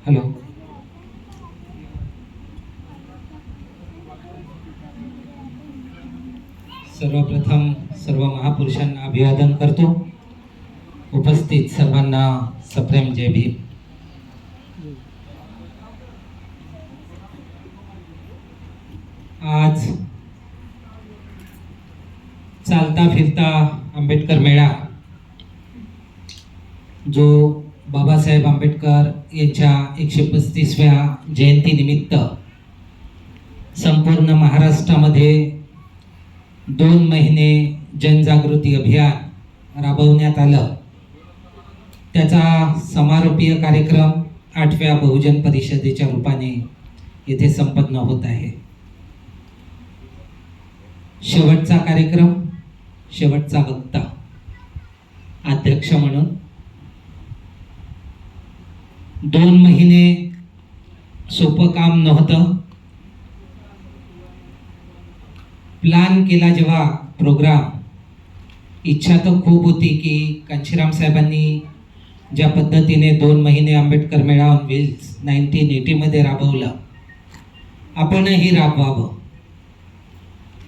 Hello. सर्वप्रथम सर्व महापुरुषांना अभिवादन करतो. उपस्थित सर्वांना सप्रेम जय भीम. आज चालता फिरता आंबेडकर मेळा जो बाबासाहेब आंबेडकर यांच्या 135व्या जयंतीनिमित्त संपूर्ण महाराष्ट्रामध्ये 2 महिने जनजागृती अभियान राबवण्यात आलं. त्याचा समारोपीय कार्यक्रम 8व्या बहुजन परिषदेच्या रूपाने येथे संपन्न होत आहे. शेवटचा कार्यक्रम, शेवटचा वक्ता अध्यक्ष म्हणून 2 महिने सोपं काम नव्हतं. प्लॅन केला जेव्हा प्रोग्राम, इच्छा तर खूप होती की कांशीराम साहेबांनी ज्या पद्धतीने 2 महिने आंबेडकर मेळा ऑन व्हील्स 1980 मध्ये राबवलं, आपणही राबवावं.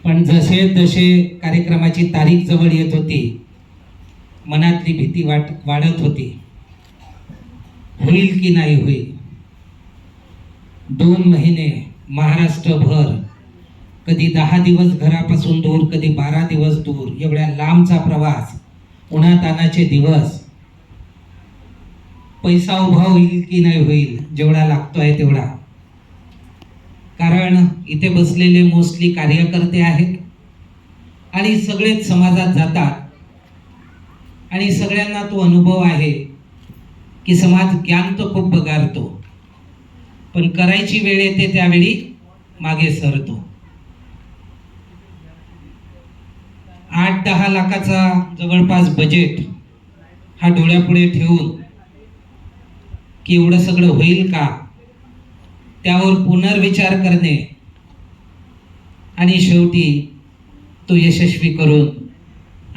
पण जसे जसे कार्यक्रमाची तारीख जवळ येत होती, मनातली भीती वाढत होती, होईल की नाही होईल. 2 महिने महाराष्ट्रभर, कधी 10 दिवस घरापासून दूर, कधी 12 दिवस दूर, एवढ्या लांबचा प्रवास, उन्हातानाचे दिवस, पैसा उभा होईल की नाही होईल, जेवढा लागतोय तेवढा. कारण इथे बसलेले मोस्टली कार्यकर्ते आहेत आणि सगळेच समाजात जातात आणि सगळ्यांना तो अनुभव आहे की समाज ज्ञान तर खूप बगारतो, पण करायची वेळ येते त्यावेळी मागे सरतो. 8-10 लाखाचा जवळपास बजेट हा डोळ्यापुढे ठेवून की एवढं सगळं होईल का, त्यावर पुनर्विचार करणे आणि शेवटी तो यशस्वी करून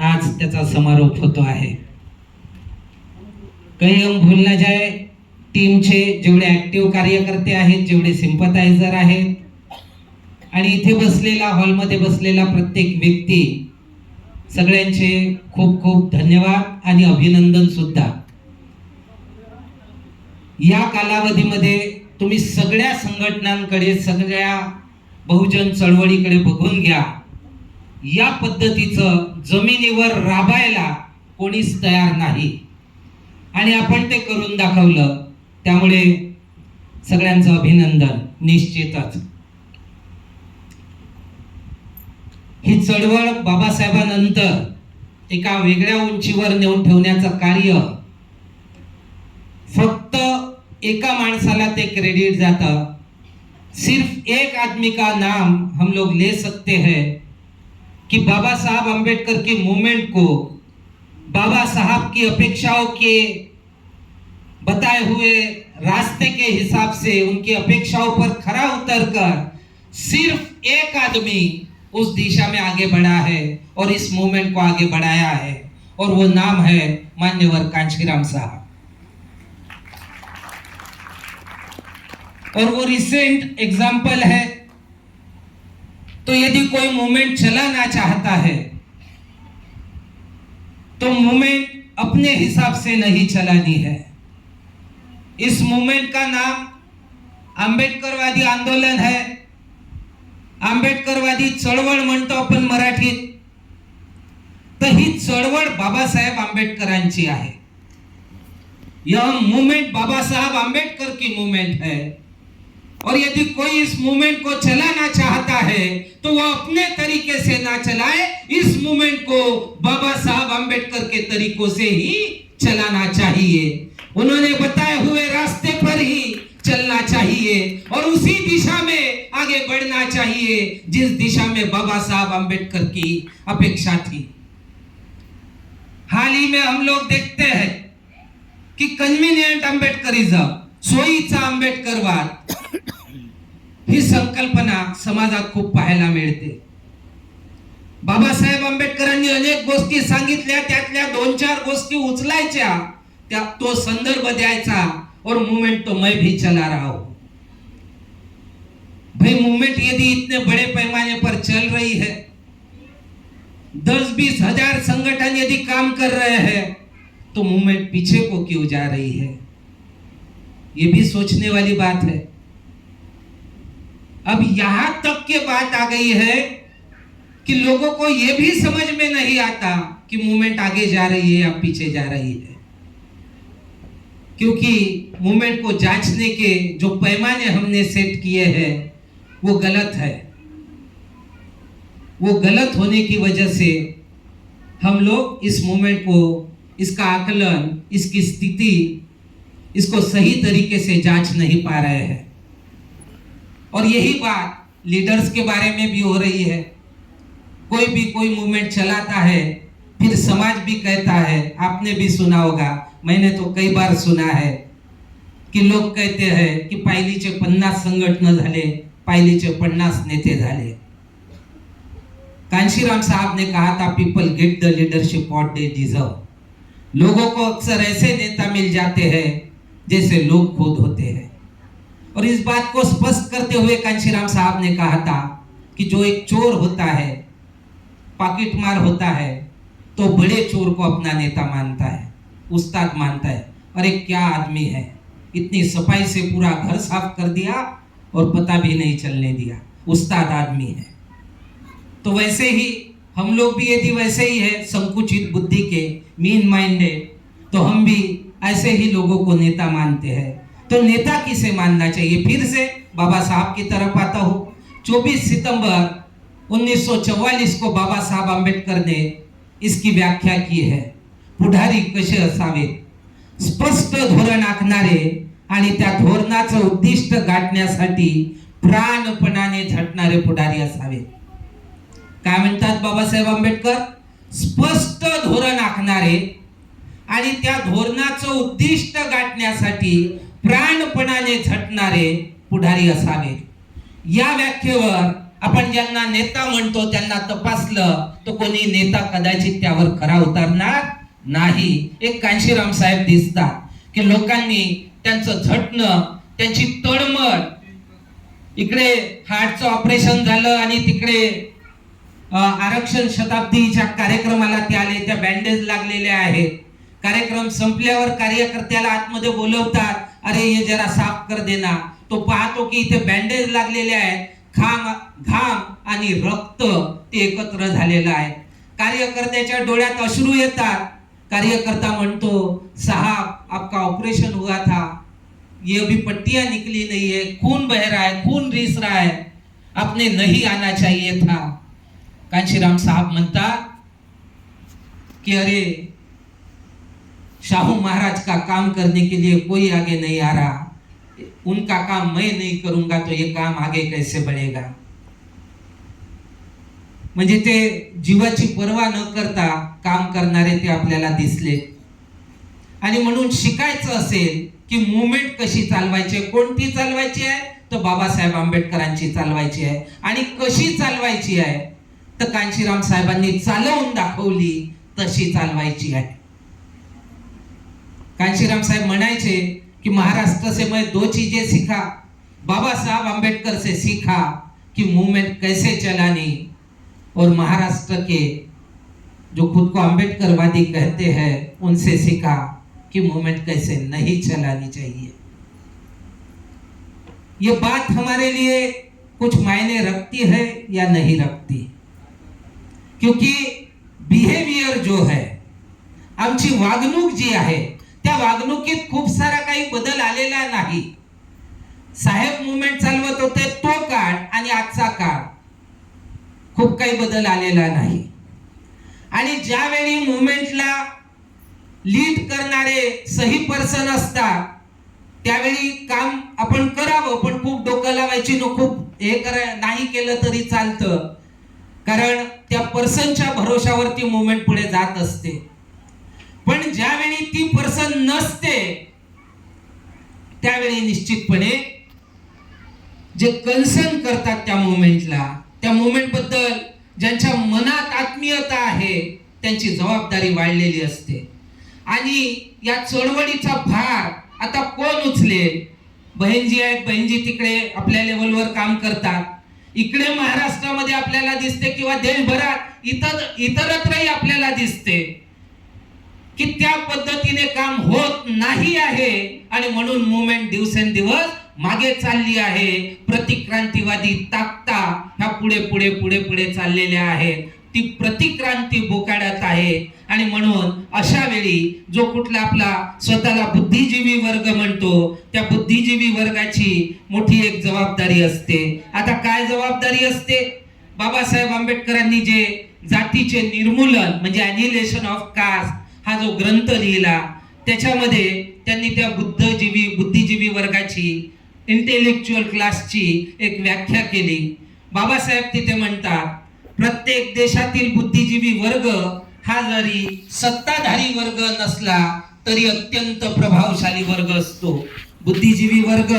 आज त्याचा समारोप होतो आहे. कहीं हम भूल ना जाए, टीमचे जेवढे ऍक्टिव्ह कार्यकर्ते आहेत, जेवढे सिंपथायझर आहेत आणि इथे बसलेला, हॉलमध्ये बसलेला प्रत्येक व्यक्ती, सगळ्यांचे खूप खूप धन्यवाद आणि अभिनंदन सुद्धा. या कालावधीमध्ये तुम्ही सगळ्या संघटनांकडे, सगळ्या बहुजन चळवळीकडे बघून घ्या. या पद्धतीचं जमिनीवर राबायला कोणीच तयार नाही आणि आपण ते करून दाखवलं. त्यामुळे सगळ्यांचं अभिनंदन. निश्चितच ही चळवळ बाबासाहेबांनंतर एका वेगळ्या उंचीवर नेऊन ठेवण्याचं कार्य फक्त एका माणसाला ते क्रेडिट जाता. सिर्फ एक आदमी का नाम हम लोग ले सकते हैं कि बाबा साहब आंबेडकर की मूवमेंट को बाबा साहब की अपेक्षाओं के बताए हुए रास्ते के हिसाब से उनकी अपेक्षाओं पर खरा उतरकर सिर्फ एक आदमी उस दिशा में आगे बढ़ा है और इस मूवमेंट को आगे बढ़ाया है, और वो नाम है मान्यवर कांशीराम साहब. और वो रिसेंट एग्जाम्पल है. तो यदि कोई मूवमेंट चलाना चाहता है तो मूवमेंट अपने हिसाब से नहीं चलानी है. इस मूवमेंट का नाम आंबेडकरवादी आंदोलन है. आंबेडकरवादी चळवळ म्हणतो आपण मराठीत. तर ही चळवळ बाबासाहेब आंबेडकरांची आहे. यह मूवमेंट बाबा साहब आंबेडकर की मूवमेंट है और यदि कोई इस मूवमेंट को चलाना चाहता है तो वो अपने तरीके से ना चलाए, इस मूवमेंट को बाबा साहब अंबेडकर के तरीकों से ही चलाना चाहिए। उन्होंने बताए हुए रास्ते पर ही चलना चाहिए और उसी दिशा में आगे बढ़ना चाहिए जिस दिशा में बाबा साहब अंबेडकर की अपेक्षा थी। हाल ही में हम लोग देखते हैं कि कन्व्हिनियंट आंबेडकरिझम, सोयीचा आंबेडकरवाद ही संकल्पना समाजात खूप पाहायला मिळते। बाबासाहेब आंबेडकरांनी अनेक गोष्टी सांगितल्या, त्यातल्या 2-4 गोष्टी उचलायच्या, त्या तो संदर्भ द्यायचा और मूवमेंट तो मैं भी चला रहा हूं। भाई मूवमेंट यदि इतने बड़े पैमाने पर चल रही है, 10-20 हजार संगठन यदि काम कर रहे हैं, तो मूवमेंट पीछे को क्यों जा रही है? ये भी सोचने वाली बात है। अब यहां तक के बात आ गई है कि लोगों को यह भी समझ में नहीं आता कि मूवमेंट आगे जा रही है या पीछे जा रही है, क्योंकि मूवमेंट को जांचने के जो पैमाने हमने सेट किए हैं वो गलत है। वो गलत होने की वजह से हम लोग इस मूवमेंट को, इसका आकलन, इसकी स्थिति, इसको सही तरीके से जांच नहीं पा रहे हैं। और यही बात लीडर्स के बारे में भी हो रही है। कोई भी कोई मूवमेंट चलाता है, फिर समाज भी कहता है, आपने भी सुना होगा, मैंने तो कई बार सुना है कि लोग कहते हैं कि पायलीचे 50 संघटन झाले, पायलीचे 50 नेते झाले। कांशीराम साहब ने कहा था, people get the leadership what they deserve. लोगों को अक्सर ऐसे नेता मिल जाते हैं जैसे लोग खुद होते हैं। और इस बात को स्पष्ट करते हुए कांशीराम साहब ने कहा था कि जो एक चोर होता है, पॉकेटमार होता है, तो बड़े चोर को अपना नेता मानता है, उस्ताद मानता है। और एक क्या आदमी है, इतनी सफाई से पूरा घर साफ कर दिया और पता भी नहीं चलने दिया, उस्ताद आदमी है। तो वैसे ही हम लोग भी यदि वैसे ही है, संकुचित बुद्धि के, मीन माइंडेड, तो हम भी ऐसे ही लोगों को नेता मानते हैं। तो नेता किसे मानना चाहिए? फिर से बाबा साहब की तरफ आता हूँ। 24 सितंबर 1944 को बाबा साहब आंबेडकर ने इसकी व्याख्या की है। पुढारी कसे असावेत, स्पष्ट धोरण आखणारे आणि त्या धोरणाचं उद्दिष्ट गाठण्यासाठी प्राणपणाने झटणारे पुढारी असावेत। काय म्हणतात बाबासाहेब आंबेडकर? स्पष्ट धोरण आखणारे आणि त्या धोरणाचं उद्दिष्ट गाठण्यासाठी प्राणपणाने झटणारे पुढारी असावेत। या व्याख्येवर आपण ज्यांना नेता म्हणतो त्यांना तपासलं तर कोणी नेता कदाचित त्यावर खरा उतरणार नाही। एक कांशीराम साहेब दिसतात की लोकांनी त्यांचं झटणं, त्यांची तळमळ, इकडे हार्टचं ऑपरेशन झालं आणि तिकडे आरक्षण शताब्दीच्या कार्यक्रमाला ते आले, त्या बँडेज लागलेल्या आहेत। कार्यक्रम संपल्यावर कार्यकर्त्याला आतमध्ये बोलवतात, अरे ये जरा साफ कर देना। तो पाहतो की इथे बँडेज लागलेले आहेत, घाम आणि रक्त ते एकत्र झालेलं आहे। कार्यकर्त्याच्या डोळ्यात अश्रू येतात। कार्यकर्ता म्हणतो, साहब आपका ऑपरेशन हुआ था, ये अभी पट्टियां निकली नहीं है, खून बह रहा है, खून रिस रहा है, आपने नहीं आना चाहिए था। कांशीराम साहब म्हणतात कि अरे शाहू महाराज का काम करने के लिए कोई आगे नहीं आ रहा, उनका काम मैं नहीं करूंगा तो ये काम आगे कैसे बढ़ेगा। म्हणजे ते जीवाची पर्वा न करता काम करणारे ते आपल्याला दिसले। आणि म्हणून शिकायचं असेल की मूवमेंट कशी चालवायची, कोणती चालवायची आहे, तर बाबासाहेब आंबेडकरांची चालवायची आहे। आणि कशी चालवायची आहे, तर कांशीराम साहेबांनी चालवून दाखवली तशी चालवायची आहे। कांशीराम साहेब म्हणायचे कि महाराष्ट्र से मैं 2 चीजें सीखा, बाबा साहब आंबेडकर से सीखा कि मूवमेंट कैसे चलानी, और महाराष्ट्र के जो खुद को आंबेडकरवादी कहते हैं उनसे सीखा कि मूवमेंट कैसे नहीं चलानी चाहिए। ये बात हमारे लिए कुछ मायने रखती है या नहीं रखती, क्योंकि बिहेवियर जो है, आमची वागणूक जी आहे, त्या वागणुकीत खूप सारा काही बदल आलेला नाही। साहेब मुवमेंट चालवत होते तो काळ आणि आजचा काळ खूप काही बदल आलेला नाही. आणि ज्यावेळी मुवमेंटला लीड करणारे सही पर्सन असतात त्यावेळी काम आपण करावं, पण खूप डोकं लावायची खूप नाही केलं तरी चालतं, कारण त्या पर्सनच्या भरोशावरती मुवमेंट पुढे जात असते. पण ज्यावेळी ती पर्सन नसते त्यावेळी निश्चितपणे जे कन्सर्न करतात त्या मुवमेंटला, त्या मुवमेंट बद्दल ज्यांच्या मनात आत्मीयता आहे त्यांची जबाबदारी वाढलेली असते. आणि या चळवळीचा भार आता कोण उचलेल? बहीणजी आहेत, बहीणजी तिकडे आपल्या लेवलवर काम करतात. इकडे महाराष्ट्रामध्ये आपल्याला दिसते किंवा देशभरात इतरत्रही आपल्याला दिसते की त्या पद्धतीने काम होत नाही आहे. आणि म्हणून मुवमेंट दिवसेंदिवस मागे चालली आहे. प्रतिक्रांतीवादी ताकता ह्या पुढे पुढे पुढे पुढे चाललेल्या आहेत. ती प्रतिक्रांती बोकाडत आहे. आणि म्हणून अशा वेळी जो कुठला आपला स्वतःला बुद्धिजीवी वर्ग म्हणतो त्या बुद्धिजीवी वर्गाची मोठी एक जबाबदारी असते. आता काय जबाबदारी असते? बाबासाहेब आंबेडकरांनी जे जातीचे निर्मूलन म्हणजे ॲनिहिलेशन ऑफ कास्ट हा जो ग्रंथ लिहिला त्याच्यामध्ये त्यांनी त्या बुद्धिजीवी वर्गाची, इंटेलेक्च्युअल क्लासची एक व्याख्या केली. बाबासाहेब तिथे म्हणतात प्रत्येक देशातील बुद्धिजीवी वर्ग हा जरी सत्ताधारी वर्ग नसला तरी अत्यंत प्रभावशाली वर्ग असतो. बुद्धिजीवी वर्ग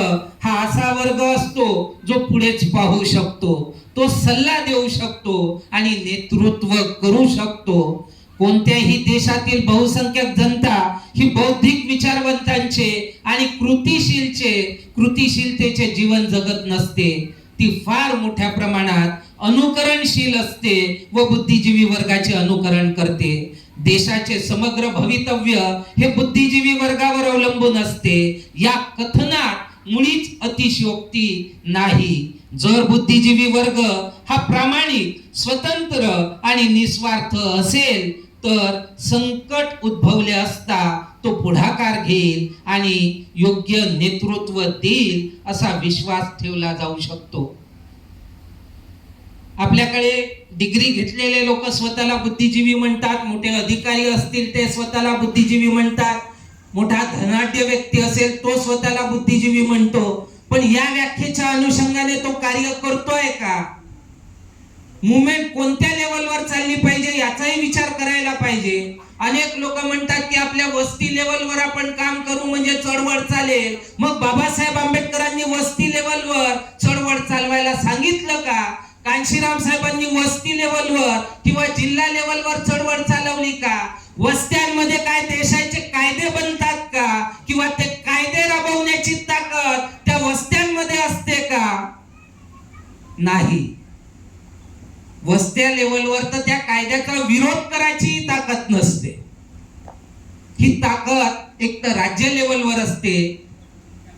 हा असा वर्ग असतो जो पुढेच पाहू शकतो, तो सल्ला देऊ शकतो आणि नेतृत्व करू शकतो. कोणत्याही देशातील बहुसंख्यक जनता ही बौद्धिक विचारवंतांचे आणि कृतिशीलतेचे जीवन जगत नसते. ती फार मोठ्या प्रमाणात अनुकरणशील असते व बुद्धिजीवी वर्गाचे अनुकरण करते. देशाचे समग्र भवितव्य हे बुद्धिजीवी वर्गावर अवलंबून असते. या कथनात मुळीच अतिशयोक्ती नाही. जर बुद्धिजीवी वर्ग हा प्रामाणिक, स्वतंत्र आणि निस्वार्थ असेल तर संकट उद्भवले असता तो पुढाकार घेईल आणि योग्य नेतृत्व देईल असा विश्वास ठेवला जाऊ शकतो. आपल्याकडे डिग्री घेतलेले लोक स्वतःला बुद्धिजीवी म्हणतात, मोठे अधिकारी असतील ते स्वतःला बुद्धिजीवी म्हणतात, मोठा धनाढ्य व्यक्ती असेल तो स्वतःला बुद्धिजीवी म्हणतो. पण या व्याख्येच्या अनुषंगाने तो कार्य करतोय का? मुवमेंट कोणत्या लेवलवर चालली पाहिजे याचाही विचार करायला पाहिजे. अनेक लोक म्हणतात की आपल्या वस्ती लेवलवर आपण काम करू म्हणजे चळवळ चालेल. मग बाबासाहेब आंबेडकरांनी वस्ती लेवलवर चळवळ चालवायला सांगितलं का? कांशीराम साहेबांनी वस्ती लेवलवर किंवा जिल्हा लेवलवर चळवळ चालवली का? वस्त्यांमध्ये काय देशाचे कायदे बनतात का? किंवा ते कायदे राबवण्याची ताकद त्या वस्त्यांमध्ये असते का? नाही. वस्त्या लेवलवर तर त्या कायद्याचा विरोध करायची ताकद नसते. ही ताकद एक तर राज्य लेवलवर असते,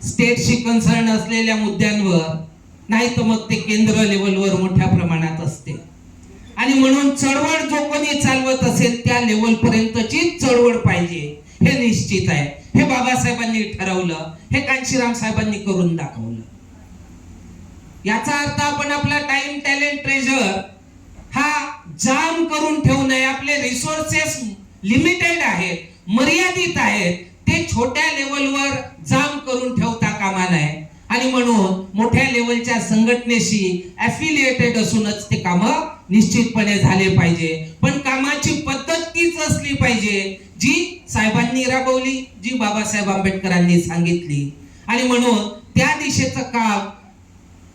स्टेटशी कन्सर्न असलेल्या मुद्द्यांवर, नाही तर मग ते केंद्र लेवलवर मोठ्या प्रमाणात असते. आणि म्हणून चळवळ जो कोणी चालवत असेल त्या लेवल पर्यंतची चळवळ पाहिजे हे निश्चित आहे. हे बाबासाहेबांनी ठरवलं, हे कांशीराम साहेबांनी करून दाखवलं. याचा अर्थ आपण आपला टाइम, टॅलेंट, ट्रेजर हा जाम करून ठेवू नये. आपले रिसोर्सेस लिमिटेड आहेत, मर्यादित आहेत, ते छोट्या लेवलवर जाम करून ठेवता कामा नये. आणि म्हणून मोठ्या लेवलच्या संघटनेशी ॲफिलिएटेड असूनच ते कामं निश्चितपणे झाले पाहिजे. पण कामाची पद्धत तीच असली पाहिजे जी साहेबांनी राबवली, जी बाबासाहेब आंबेडकरांनी सांगितली. आणि म्हणून त्या दिशेचं काम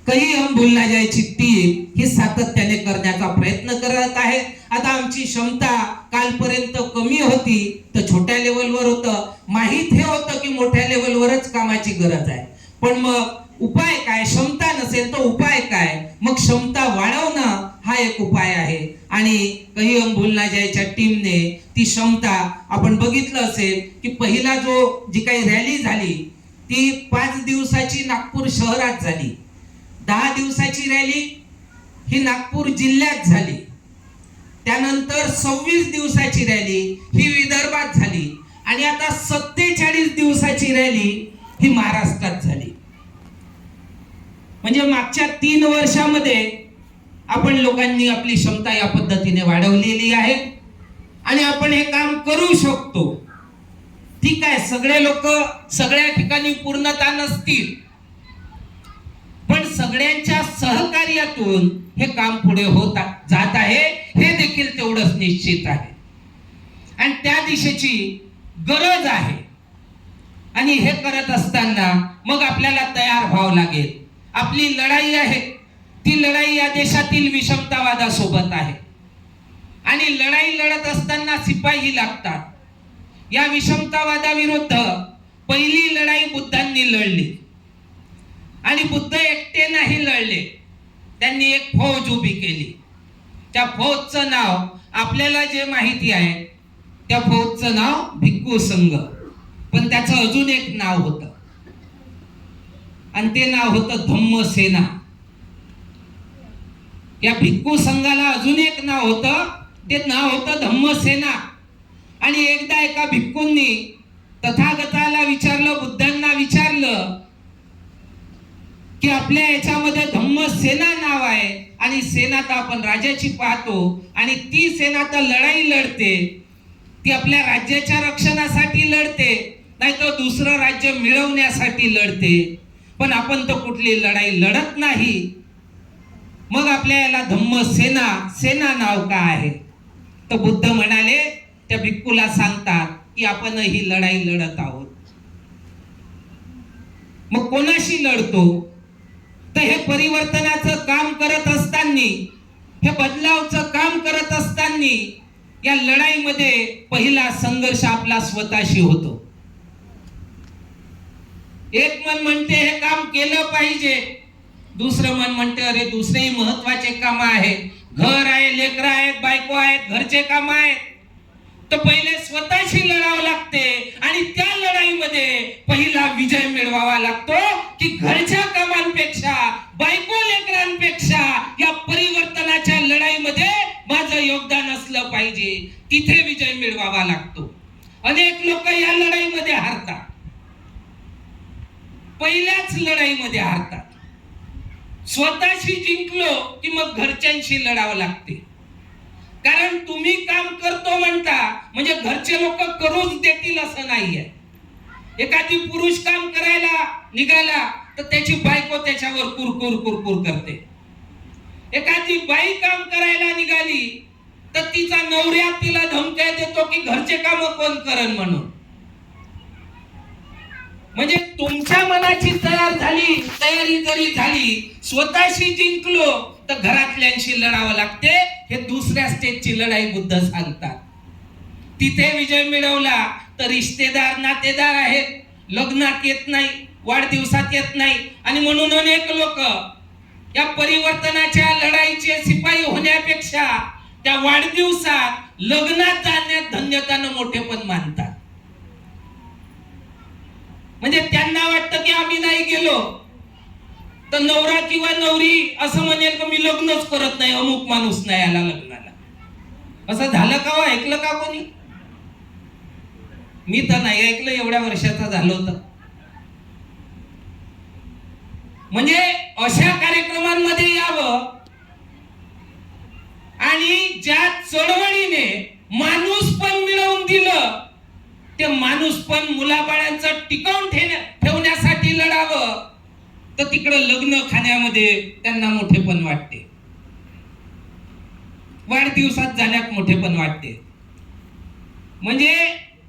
कही हम भूल ना जायची टीम ही सातत्याने करण्याचा प्रयत्न करत आहे. आता आमची क्षमता कालपर्यंत कमी होती तर छोट्या लेवलवर होतं, माहित हे होतं की मोठ्या लेवलवरच कामाची गरज आहे. पण मग उपाय काय? क्षमता नसेल तर उपाय काय? मग क्षमता वाढवणं हा एक उपाय आहे. आणि कही हम भूल ना जायच्या टीमने ती क्षमता आपण बघितलं असेल की पहिला जी काही रॅली झाली ती 5 दिवसाची नागपूर शहरात झाली. 10 दिवसाची रॅली ही नागपूर जिल्ह्यात झाली. त्यानंतर 26 दिवसाची रॅली ही विदर्भात झाली. आणि आता 47 दिवसाची रॅली ही महाराष्ट्रात झाली. म्हणजे मागच्या 3 वर्षामध्ये आपण लोकांनी आपली क्षमता या पद्धतीने वाढवलेली आहे आणि आपण हे काम करू शकतो. ठीक आहे, सगळे लोक सगळ्या ठिकाणी पूर्णता नसतील, पण सगळ्यांच्या सहकार्यातून हे काम पुढे होत जात आहे हे देखील तेवढंच निश्चित आहे आणि त्या दिशेची गरज आहे. आणि हे करत असताना मग आपल्याला तयार व्हावं लागेल. आपली लढाई आहे ती लढाई या देशातील विषमतावादासोबत आहे आणि लढाई लढत असताना सिपाही लागतात. या विषमतावादाविरुद्ध पहिली लढाई बुद्धांनी लढली आणि बुद्ध एकटे नाही लढले, त्यांनी एक फौज उभी केली. त्या फौजचं नाव आपल्याला जे माहिती आहे त्या फौजचं नाव भिक्खू संघ, पण त्याचं अजून एक नाव होतं आणि ते नाव होतं धम्मसेना. या भिक्खू संघाला अजून एक नाव होतं, ते नाव होतं धम्मसेना. आणि एकदा एका भिक्खूंनी तथागताला विचारलं, बुद्धांना विचारलं की आपल्या याच्यामध्ये धम्मसेना नाव आहे आणि सेना तर आपण राजाची पाहतो आणि ती सेना तर लढाई लढते, ती आपल्या राज्याच्या रक्षणासाठी लढते, नाही तर दुसरं राज्य मिळवण्यासाठी लढते, पण आपण तर कुठली लढाई लढत नाही. मग आपल्या याला धम्मसेना सेना नाव का आहे? तर बुद्ध म्हणाले, त्या भिक्खूला सांगतात की आपण ही लढाई लढत आहोत. मग कोणाशी लढतो? तर हे परिवर्तनाचं काम करत असताना, हे बदलावचं काम करत असताना या लढाईमध्ये पहिला संघर्ष आपला स्वतःशी होतो. एक मन म्हणते हे काम केलं पाहिजे, दुसरं मन म्हणते अरे दुसरेही महत्वाचे काम आहे, घर आहे, लेकरं आहेत, बायको आहेत, घरचे काम आहेत. तर पहिले स्वतःशी लढावं लागते आणि त्या लढाईमध्ये पहिला विजय मिळवावा लागतो की घरच्या कामांपेक्षा, बायको लेकरांपेक्षा या परिवर्तनाच्या लढाईमध्ये माझं योगदान असलं पाहिजे, तिथे विजय मिळवावा लागतो. अनेक लोक या लढाईमध्ये हारतात, पहिल्याच लढाईमध्ये हारतात. स्वतःशी जिंकलो की मग घरच्यांशी लढावं लागते, कारण तुम्ही काम करतो म्हणता म्हणजे घरचे लोक करूच देतील असं नाहीये. एखादी पुरुष काम करायला निघाला तर त्याची बायको त्याच्यावर कुरकुर कुरकुर करते. एखादी बाई काम करायला निघाली तर तिचा नवरा तिला धमक्या देतो की घरचे काम कोण करण म्हणून. म्हणजे तुमच्या मनाची तयारी जरी झाली, स्वतःशी जिंकलो तर घरातल्यांशी लढावं लागते. हे दुसऱ्या स्टेजची लढाई बुद्ध सांगतात. तिथे विजय मिळवला तर रिश्तेदार नातेदार आहेत, लग्नात येत नाही, वाढदिवसात येत नाही आणि म्हणून अनेक लोक या परिवर्तनाच्या लढाईचे सिपाही होण्यापेक्षा त्या वाढदिवसात लग्नात जाण्यात धन्यतानं मोठेपण मानतात. म्हणजे त्यांना वाटतं की आम्ही नाही गेलो तर नवरा किंवा नवरी असं म्हणेल की मी लग्नच करत नाही, अमुक माणूस नाही आला लग्नाला. असं झालं का? ऐकलं का कोणी? मी तर नाही ऐकलं, एवढ्या वर्षाचा झालं होतं. म्हणजे अशा कार्यक्रमांमध्ये यावं आणि ज्या चळवळीने माणूस पण मिळवून दिलं, ते माणूस पण मुलाबाळांचं टिकवून ठेवण्यासाठी लढावं, तर तिकडं लग्न खाण्यामध्ये त्यांना मोठेपण वाटते, वाढदिवसात जाण्यात मोठेपण वाटते. म्हणजे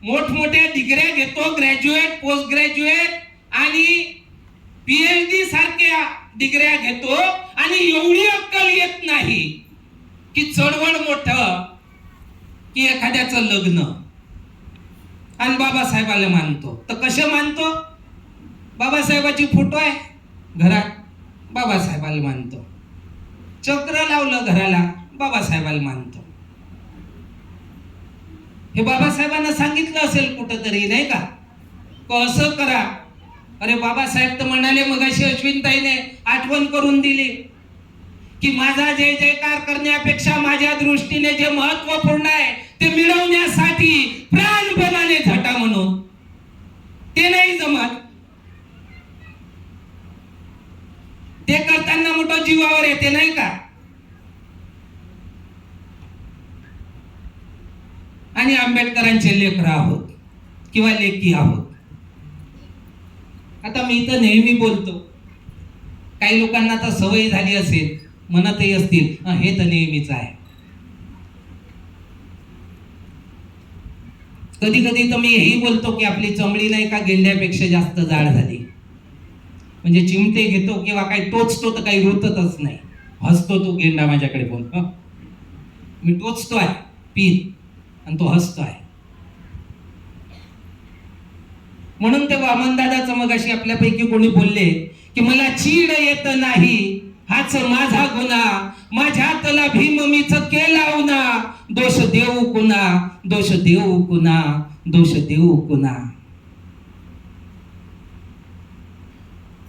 मोठमोठ्या डिग्र्या घेतो, ग्रॅज्युएट, पोस्ट ग्रॅज्युएट आणि PhD सारख्या डिग्र्या घेतो आणि एवढी अक्कल येत नाही की चळवळ मोठं की एखाद्याचं लग्न. आणि बाबासाहेबाला मानतो तर कसे मानतो? बाबासाहेबाची फोटो आहे घरात, बाबासाहेबाला मानतो. चक्र लावलं घराला, बाबासाहेबाला मानतो. हे बाबासाहेबांना सांगितलं असेल कुठंतरी, नाही का, कसं करा. अरे बाबासाहेब तर म्हणाले, मगाशी अश्विनताईने आठवण करून दिली की माझा जय जयकार करण्यापेक्षा माझ्या दृष्टीने जे महत्वपूर्ण आहे ते मिळवण्यासाठी प्राणपणाने झटा म्हणून. ते नाही जमत, ते आणि आंबेडकरांचे लेकरं आहोत किंवा लेकी आहोत. आता मी तर नेहमी बोलतो, काही लोकांना तर सवय झाली असेल, म्हणतही असतील हे तर नेहमीच आहे. कधी कधी तर मी हेही बोलतो की आपली चमडी नाही का गेंड्यापेक्षा जास्त जाड झाली. म्हणजे चिमटे घेतो किंवा काही टोचतो तर काही रुततच नाही. हसतो तो गेंडा माझ्याकडे बोल, मी टोचतो आहे पीन आणि तो हसतो आहे. म्हणून ते वामनदादाचं मग अशी आपल्यापैकी कोणी बोलले की मला चीड येत नाही, हाच माझा गुन्हा, माझ्यातला भीम मीच केला उना, दोष देऊ कुणा, दोष देऊ कुणा, दोष देऊ कुणा.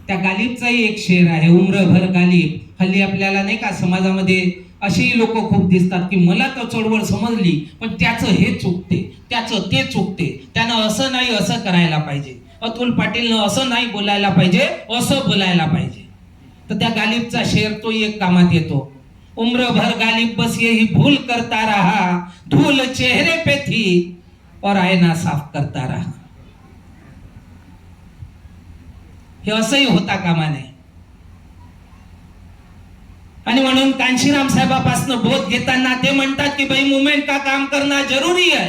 त्या गालिबचाही एक शेर आहे, उम्रभर गालिब. हल्ली आपल्याला नाही का समाजामध्ये असेही लोक खूप दिसतात की मला तर चळवळ समजली पण त्याचं हे चुकते, त्याचं ते चुकते, त्यानं असं नाही असं करायला पाहिजे, अतुल पाटीलनं असं नाही बोलायला पाहिजे असं बोलायला पाहिजे. तर त्या गालिबचा शेर तो एक कामात येतो, उम्रभर गालिब बस यही भूल करता रहा, धूल चेहरे पे थी और आईना साफ करता रहा. हे असंही होता कामा नये. आणि म्हणून कांशीराम साहेबापासून बोध घेताना ते म्हणतात की भाई मूवमेंट का काम करना जरूरी है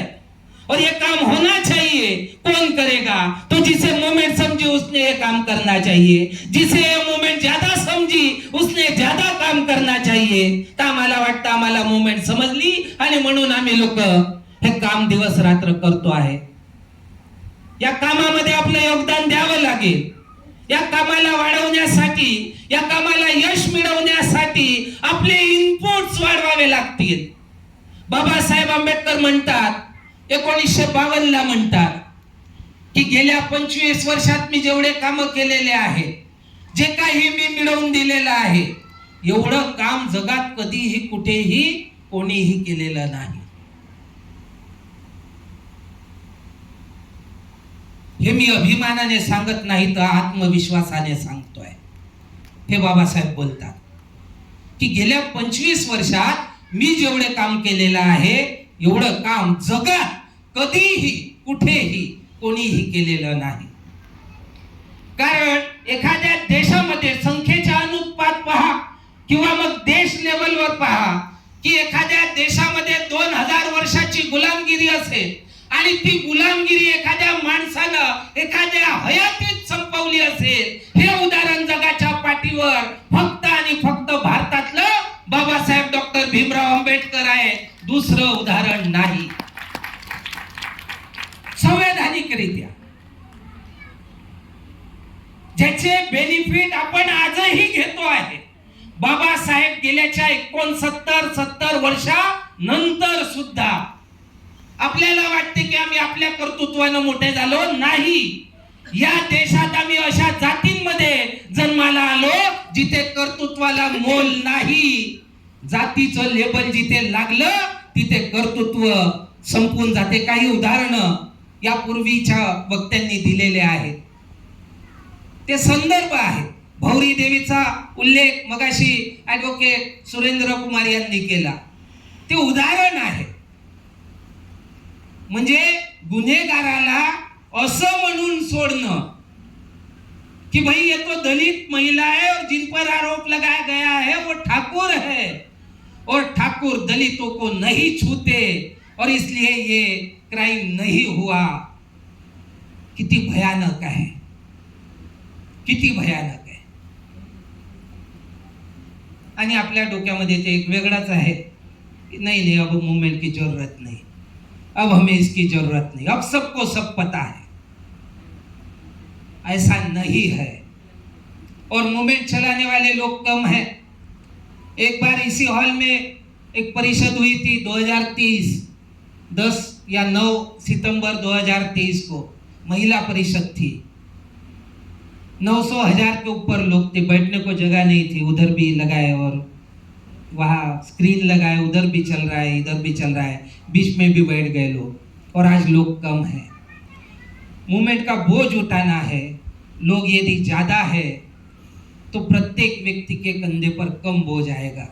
और ये काम होना चाहिए. कौन करेगा? तो जिसे मूवमेंट समझी उसने ये काम करना चाहिए, जिसे ये मूवमेंट ज्यादा समझी उसने ज्यादा काम करना चाहिए. तर आम्हाला वाटतं आम्हाला मूवमेंट समजली आणि म्हणून आम्ही लोक हे काम दिवस रात्र करतो आहे. या कामामध्ये आपलं योगदान द्यावं लागेल. या कामाला वाढवण्यासाठी, या कामाला यश मिळवण्यासाठी आपले इनपुट्स वाढवावे लागतील. बाबासाहेब आंबेडकर म्हणतात, 1952 म्हणतात की गेल्या 25 वर्षात मी जेवढे काम केलेले आहेत, जे काही मी मिळवून दिलेलं आहे, एवढं काम जगात कधीही कुठेही कोणीही केलेलं नाही. हे मी अभिमानाने सांगत नाही तर आत्मविश्वासाने सांगतोय. हे बाबासाहेब बोलतात की गेल्या 25 वर्षात मी जेवढे काम केलेलं आहे, एवढं काम जगात कधीही कुठेही कोणीही केलेलं नाही. कारण एखाद्या देशामध्ये संख्येच्या अनुपात पहा किंवा मग देश लेवलवर पहा की एखाद्या देशामध्ये 2000 वर्षाची गुलामगिरी असेल आणि ती गुलामगिरी एखाद्या माणसानं एखाद्या हयातीत संपवली असेल, हे उदाहरण जगाच्या पाठीवर फक्त आणि फक्त भारतातलं बाबासाहेब डॉक्टर भीमराव आंबेडकर आहे, दुसरं उदाहरण नाही. संवैधानिकरित्या ज्याचे बेनिफिट आपण आजही घेतो आहे. बाबासाहेब गेल्याच्या 69-70 वर्षानंतर सुद्धा आपल्याला वाटते की आम्ही आपल्या कर्तृत्वानं मोठे झालो नाही. या देशात आम्ही अशा जातींमध्ये जन्माला आलो जिथे कर्तृत्वाला मोल नाही. जातीचं लेबल जिथे लागलं तिथे कर्तृत्व संपून जाते. काही उदाहरणं यापूर्वीच्या वक्त्यांनी दिलेले आहेत, ते संदर्भ आहेत. भौरी देवीचा उल्लेख मगाशी ॲडव्होकेट सुरेंद्र कुमार यांनी केला, ते उदाहरण आहे. म्हणजे गुन्हेगाराला असं म्हणून सोडणं कि भाई ये तो दलित महिला है और जिन पर आरोप लगाया गया है वो ठाकुर है और ठाकुर दलितों को नहीं छूते और इसलिए ये क्राइम नहीं हुआ. किती भयानक आहे, किती भयानक आहे. आणि आपल्या डोक्यामध्ये ते एक वेगळाच आहे, नहीं नहीं अब मूवमेंट की जरूरत नहीं, अब हमें इसकी जरूरत नहीं, अब सबको सब पता है. ऐसा नहीं है और मूवमेंट चलाने वाले लोग कम हैं. एक बार इसी हॉल में एक परिषद हुई थी 2030, 10 या 9 सितंबर 2023 को महिला परिषद थी. 900,000 के ऊपर लोग थे, बैठने को जगह नहीं थी. उधर भी लगाए और वहाँ स्क्रीन लगाए, उधर भी चल रहा है इधर भी चल रहा है, बीच में भी बैठ गए लोग. और आज लोग कम हैं. मूवमेंट का बोझ उठाना है, लोग यदि ज्यादा है तो प्रत्येक व्यक्ति के कंधे पर कम बोझ आएगा.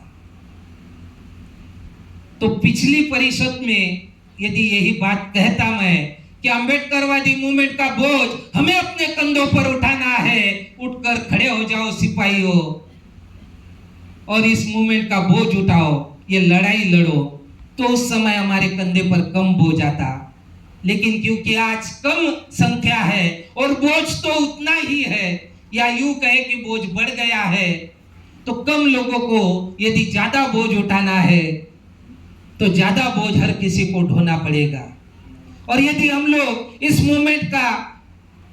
तो पिछली परिषद में यदि यही बात कहता मैं कि अंबेडकरवादी मूवमेंट का बोझ हमें अपने कंधों पर उठाना है, उठकर खड़े हो जाओ सिपाहियों और इस मूवमेंट का बोझ उठाओ, ये लड़ाई लड़ो, तो उस समय हमारे कंधे पर कम बोझ आता। लेकिन क्योंकि आज कम संख्या है और बोझ तो उतना ही है, या यूं कहे कि बोझ बढ़ गया है, तो कम लोगों को यदि ज्यादा बोझ उठाना है तो ज्यादा बोझ हर किसी को ढोना पड़ेगा। और यदि हम लोग इस मूवमेंट का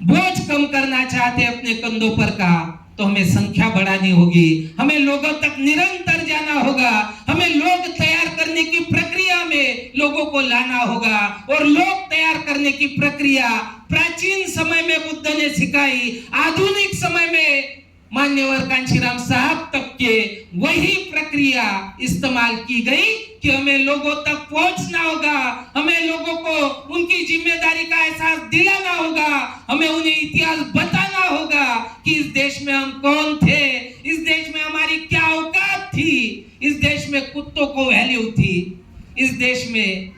बोझ कम करना चाहते हैं अपने कंधों पर का, तो हमें संख्या बढ़ानी होगी, हमें लोगों तक निरंतर जाना होगा, हमें लोग तैयार करने की प्रक्रिया में लोगों को लाना होगा। और लोग तैयार करने की प्रक्रिया प्राचीन समय में बुद्ध ने सिखाई, आधुनिक समय में मान्यवर कांशीराम साहब तक के वही प्रक्रिया इस्तेमाल की गई कि हमें लोगों तक पहुंचना होगा, हमें लोगों को उनकी जिम्मेदारी का एहसास दिलाना होगा, हमें उन्हें इतिहास बताना होगा कि इस देश में हम कौन थे, इस देश में हमारी क्या औकात थी, इस देश में कुत्तों को वैल्यू थी, इस देश में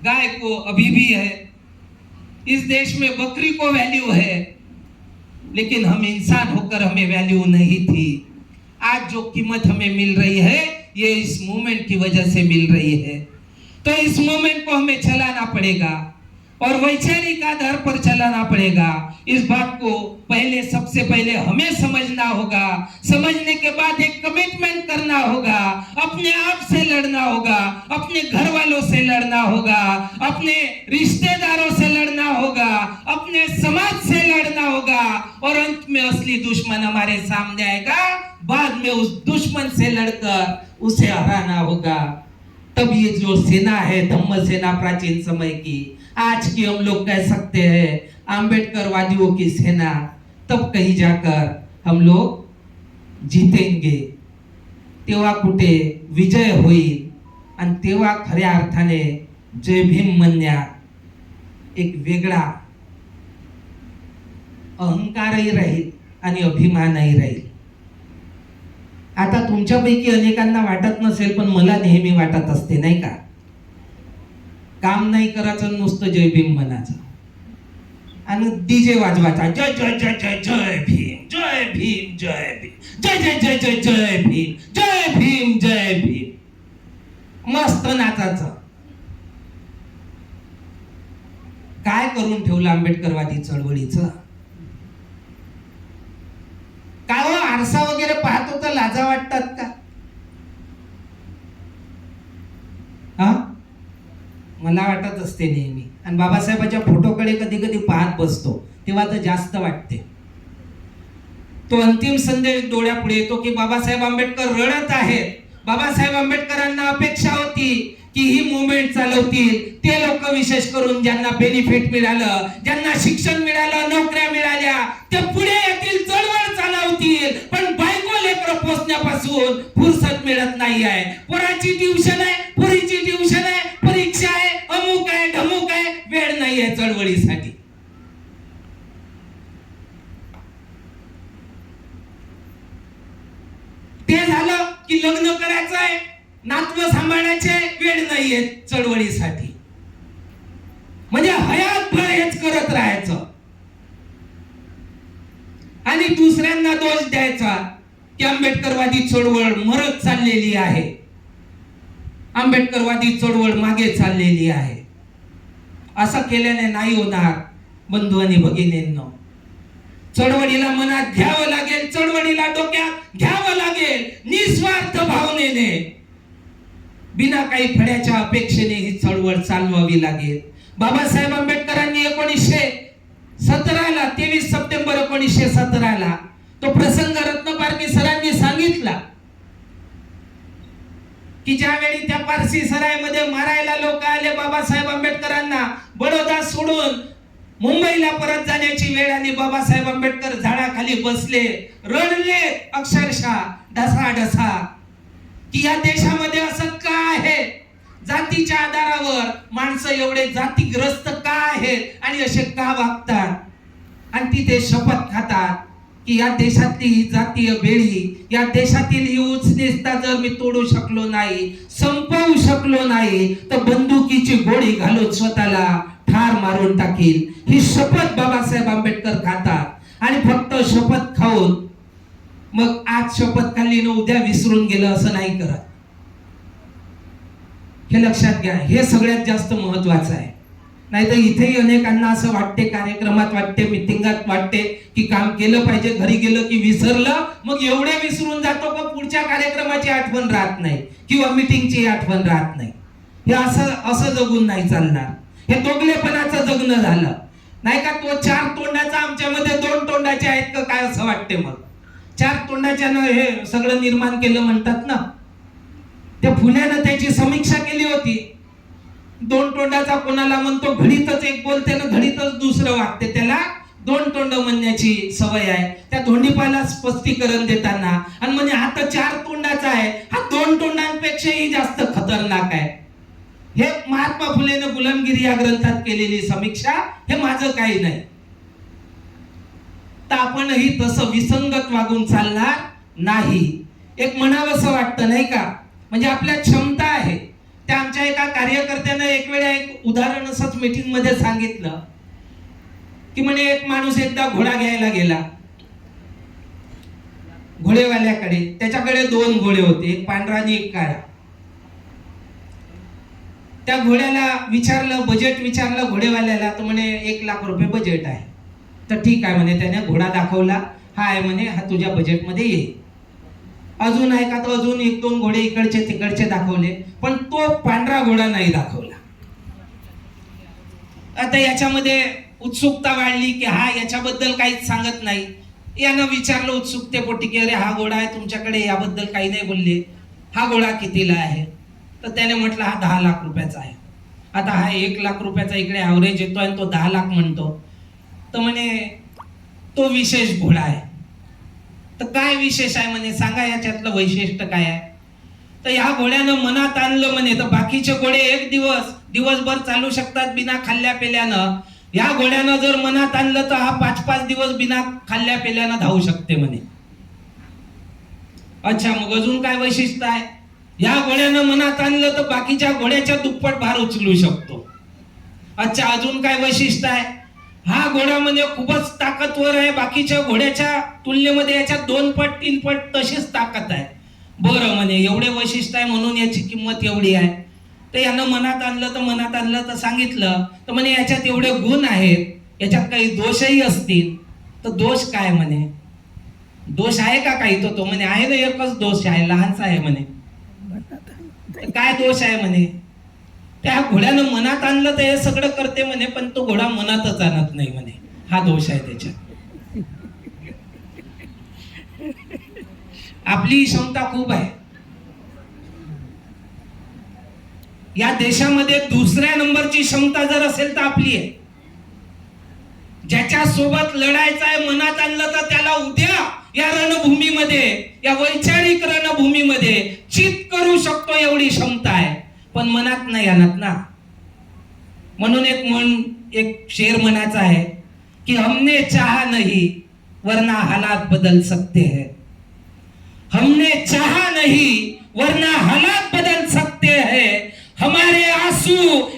गाय को अभी भी है, इस देश में बकरी को वैल्यू है, लेकिन हम इंसान होकर हमें वैल्यू नहीं थी। आज जो कीमत हमें मिल रही है ये इस मूवमेंट की वजह से मिल रही है। तो इस मूवमेंट को हमें चलाना पड़ेगा और वैचारिक आधार पर चलाना पड़ेगा। इस बात को सबसे पहले हमें समझना होगा, समझने के बाद एक कमिटमेंट करना होगा, अपने आप से लड़ना होगा, अपने घर वालों से लड़ना होगा, अपने रिश्तेदारों से लड़ना होगा, अपने समाज से लड़ना होगा और अंत में असली दुश्मन हमारे सामने आएगा, बाद में उस दुश्मन से लड़कर उसे हराना होगा। तब ये जो सेना है धम्म सेना प्राचीन समय की, आज की हम लोग कह सकते हैं आंबेडकरवादियों की सेना, तब कहीं जाकर हम लोग जीतेंगे, तेव्हा कुठे विजय होईल आणि तेव्हा खऱ्या अर्थाने जय भीम म्हणण्यात एक वेगळा अहंकारही राहील आणि अभिमानही राहील। आता तुमच्यापैकी अनेकांना वाटत नसेल पण मला नेहमी वाटत असते, नाही का, काम नाही करायचं नुसतं जय भीम म्हणायचं आणि डीजे वाजवायचा जय जय जय जय जय भीम जय भीम जय भीम जय जय जय जय जय भीम जय भीम जय भीम, मस्त नाचायचं। काय करून ठेवलं आंबेडकरवादी चळवळीचं? काय हो, आरसा वगैरे पाहतो तर लाजा वाटतात का? हा, मला वाटत असते नेहमी, आणि बाबासाहेबांच्या फोटोकडे कधी कधी पाहत बसतो तेव्हा तर जास्त वाटते। तो अंतिम संदेश डोळ्यापुढे येतो की बाबासाहेब आंबेडकर रडत आहेत। बाबासाहेब आंबेडकरांना अपेक्षा होती की ही मुवमेंट चालवतील ते लोक, विशेष करून ज्यांना बेनिफिट मिळालं, ज्यांना शिक्षण मिळालं, नोकऱ्या मिळाल्या, ते पुढे येतील, चळवळ चालवतील। पण बायको लेकर पोचण्यापासून फुरसत मिळत नाही आहे। पोराची ट्युशन आहे, पोरीची ट्युशन आहे, परीक्षा आहे, अमुक आहे, ढमुक आहे, वेळ नाही आहे चळवळीसाठी। ते झालं की लग्न करायचं आहे, नातवं सांभाळायचे, वेळ नाहीये चळवळीसाठी, म्हणजे हयातभर हेच करत राहायचं आणि दुसऱ्यांना दोष द्यायचा की आंबेडकरवादी चळवळ मरत चाललेली आहे, आंबेडकरवादी चळवळ मागे चाललेली आहे। असं केल्याने नाही होणार बंधू आणि भगिनींनो। चळवळीला मनात घ्यावं लागेल, चळवळीला डोक्यात घ्यावं लागेल, निस्वार्थ भावनेने, बिना काही फळ्याच्या अपेक्षेने ही चळवळ चालवावी लागेल। बाबासाहेब आंबेडकरांनी 1917ला 23 सप्टेंबर 1917ला तो प्रसंग रत्नपारखी सरांनी सांगितला की ज्यावेळी त्या पारसी सरायमध्ये मारायला लोक आले बाबासाहेब आंबेडकरांना, बडोदा सोडून मुंबईला परत जाण्याची वेळ आली, बाबासाहेब आंबेडकर झाडाखाली बसले, रडले अक्षरशः ढसाढसा की या देशामध्ये असं का आहे, जातीच्या आधारावर माणसं एवढे जातीग्रस्त का आहेत आणि असे का वागतात, आणि तिथे शपथ खातात की या देशातली ही जातीय बेडी, या देशातील ही उचनिस्ता जर मी तोडू शकलो नाही, संपवू शकलो नाही, तर बंदुकीची गोळी घालून स्वतःला ठार मारून टाकील, ही शपथ बाबासाहेब आंबेडकर खातात. आणि फक्त शपथ खाऊन मग आज शपथ खाल्ली ना उद्या विसरून गेलं असं नाही करत. हे लक्षात घ्या, हे सगळ्यात जास्त महत्वाचं आहे. नाहीतर इथेही अनेकांना असं वाटते, कार्यक्रमात वाटते, मिटिंगात वाटते की काम केलं पाहिजे, घरी गेलं की विसरलं, मग एवढे विसरून जातो का पुढच्या कार्यक्रमाची आठवण राहत नाही किंवा मिटिंगची आठवण राहत नाही. हे असं जगून नाही चालणार. हे दोगलेपणाचं जगणं झालं नाही का. तो चार तोंडाचा आमच्यामध्ये दोन तोंडाचे आहेत का काय असं वाटते. मग चार तोंडाच्यानं हे सगळं निर्माण केलं म्हणतात ना. त्या फुल्यानं त्याची समीक्षा केली होती. दोन तोंडाचा कोणाला म्हणतो, घडीतच एक बोलते ना घडीतच दुसरं वागते, त्याला दोन तोंड म्हणण्याची सवय आहे. त्या धोंडीपाला स्पष्टीकरण देताना आणि म्हणजे हा तर चार तोंडाचा आहे, हा दोन तोंडांपेक्षाही जास्त खतरनाक आहे. हे महात्मा फुलेनं गुलामगिरी या ग्रंथात केलेली समीक्षा, हे माझं काही नाही. तर आपणही तसं विसंगत वागून चालणार नाही. एक म्हणावंसं वाटतं नाही का. म्हणजे आपल्या क्षमता आहे. त्या आमच्या एका कार्यकर्त्यानं एक वेळा एक उदाहरण असंच मीटिंग मध्ये सांगितलं की म्हणे एक माणूस एकदा घोडा घ्यायला गेला घोडेवाल्याकडे. त्याच्याकडे दोन घोडे होते, एक पांढरा आणि एक काळा. त्या घोड्याला विचारलं, बजेट विचारलं घोडेवाल्याला, तर म्हणे 1,00,000 रुपये बजेट आहे. तर ठीक आहे म्हणे. त्याने घोडा दाखवला, हा आहे म्हणे, हा तुझ्या बजेटमध्ये येईल. अजून आहे का, तर अजून एक दोन घोडे इकडचे तिकडचे दाखवले, पण तो पांढरा घोडा नाही दाखवला. आता याच्यामध्ये उत्सुकता वाढली की हा याच्याबद्दल काहीच सांगत नाही. यानं विचारलं उत्सुकतेपोटी की अरे हा घोडा आहे तुमच्याकडे, याबद्दल काही नाही बोलले, हा घोडा कितीला आहे. तर त्याने म्हटलं हा 10,00,000 रुपयाचा आहे. आता हा 1,00,000 रुपयाचा इकडे ॲव्हरेज येतो आणि तो 10,00,000 म्हणतो. तर म्हणे तो विशेष घोडा आहे. तर काय विशेष आहे म्हणे, सांगा याच्यातलं वैशिष्ट्य काय आहे. तर ह्या घोड्यानं मनात आणलं म्हणे, तर बाकीचे घोडे एक दिवसभर चालू शकतात बिना खाल्ल्या पेल्यानं. या घोड्यानं जर मनात आणलं तर हा 5-5 दिवस बिना खाल्ल्या पेल्यानं धावू शकते म्हणे. अच्छा, मग अजून काय वैशिष्ट्य आहे. या घोड्यानं मनात आणलं तर बाकीच्या घोड्याच्या दुप्पट भार उचलू शकतो. अच्छा, अजून काय वैशिष्ट्य आहे. हा घोडा म्हणजे खूपच ताकदवर आहे, बाकीच्या घोड्याच्या तुलनेमध्ये याच्या 2 पट 3 पट तशीच ताकद आहे. बरं म्हणे, एवढे वैशिष्ट्य आहे म्हणून याची किंमत एवढी आहे. तर यानं मनात आणलं तर सांगितलं, तर म्हणे याच्यात एवढे गुण आहेत, याच्यात काही दोषही असतील. तर दोष काय म्हणे, दोष आहे का काही. तो म्हणे आहे ना, एकच दोष आहे, लहानसा आहे म्हणे. काय दोष आहे म्हणे. त्या घोड्यानं मनात आणलं तर हे सगळं करते म्हणे, पण तो घोडा मनातच आणत नाही म्हणे. हा दोष आहे त्याच्यात. आपली क्षमता खूप आहे. या देशामध्ये दुसऱ्या नंबरची क्षमता जर असेल तर आपली आहे. ज्याच्या सोबत लढायचं आहे मनात आणलं तर त्याला उद्या या रणभूमीमध्ये, या वैचारिक रणभूमीमध्ये चित करू शकतो एवढी क्षमता आहे. पण मनात नाही आणत ना. म्हणून एक शेर म्हणायचा आहे की हमने चाहा नहीं वरना हालात बदल सकते हैं. हमने चाहा नहीं वरना हालात बदल सकते हैं. हमारे आंसू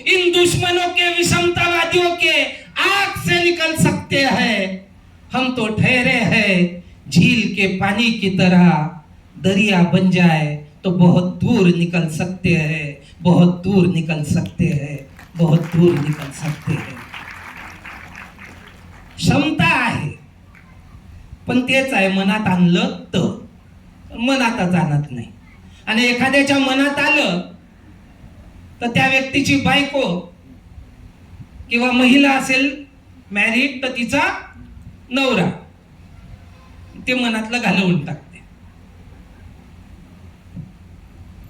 इन दुश्मनों के, विषमतावादियों के आंख से निकल सकते हैं. हम तो ठहरे हैं झील के पानी की तरह, दरिया बन जाए तो बहुत दूर निकल सकते हैं, बहुत दूर निकल सकते हैं, बहुत दूर निकल सकते हैं. क्षमता आहे, पण तेच आहे मनात आणलं तर. मनातच आणत नाही. आणि एखाद्याच्या मनात आलं तर त्या व्यक्तीची बायको किंवा महिला असेल मॅरिड, तर तिचा नवरा ते मनातलं घालवून टाकते,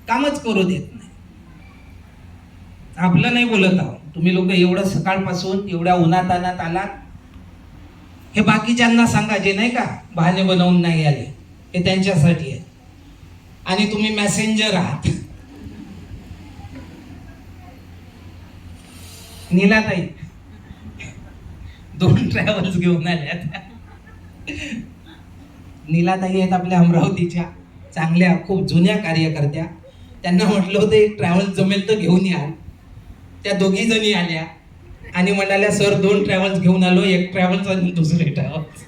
कामच करू देत नाही. आपलं नाही बोलत आहोत. तुम्ही लोक एवढं सकाळपासून एवढ्या उन्हातानात आलात, हे बाकीच्यांना सांगा जे नाही का बहाणे बनवून नाही आले, हे त्यांच्यासाठी आहे. आणि तुम्ही मॅसेंजर आहात. नीलाताई 2 ट्रॅव्हल्स घेऊन आल्या. नीलाताई आहेत आपल्या अमरावतीच्या, चांगल्या खूप जुन्या कार्यकर्त्या. त्यांना म्हटलं होतं एक ट्रॅव्हल जमेल तर घेऊन या. त्या दोघी जणी आल्या आणि म्हणाल्या सर 2 ट्रॅव्हल्स घेऊन आलो, एक ट्रॅव्हल्स आणि दुसरे ट्रॅव्हल्स.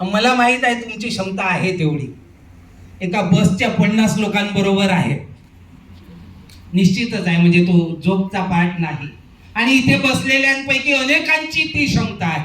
मला माहित आहे तुमची क्षमता आहे तेवढी, एका बसच्या 50 लोकांबरोबर आहे, निश्चितच आहे, म्हणजे तो जोकचा पाठ नाही. आणि इथे बसलेल्यांपैकी अनेकांची ती क्षमता आहे.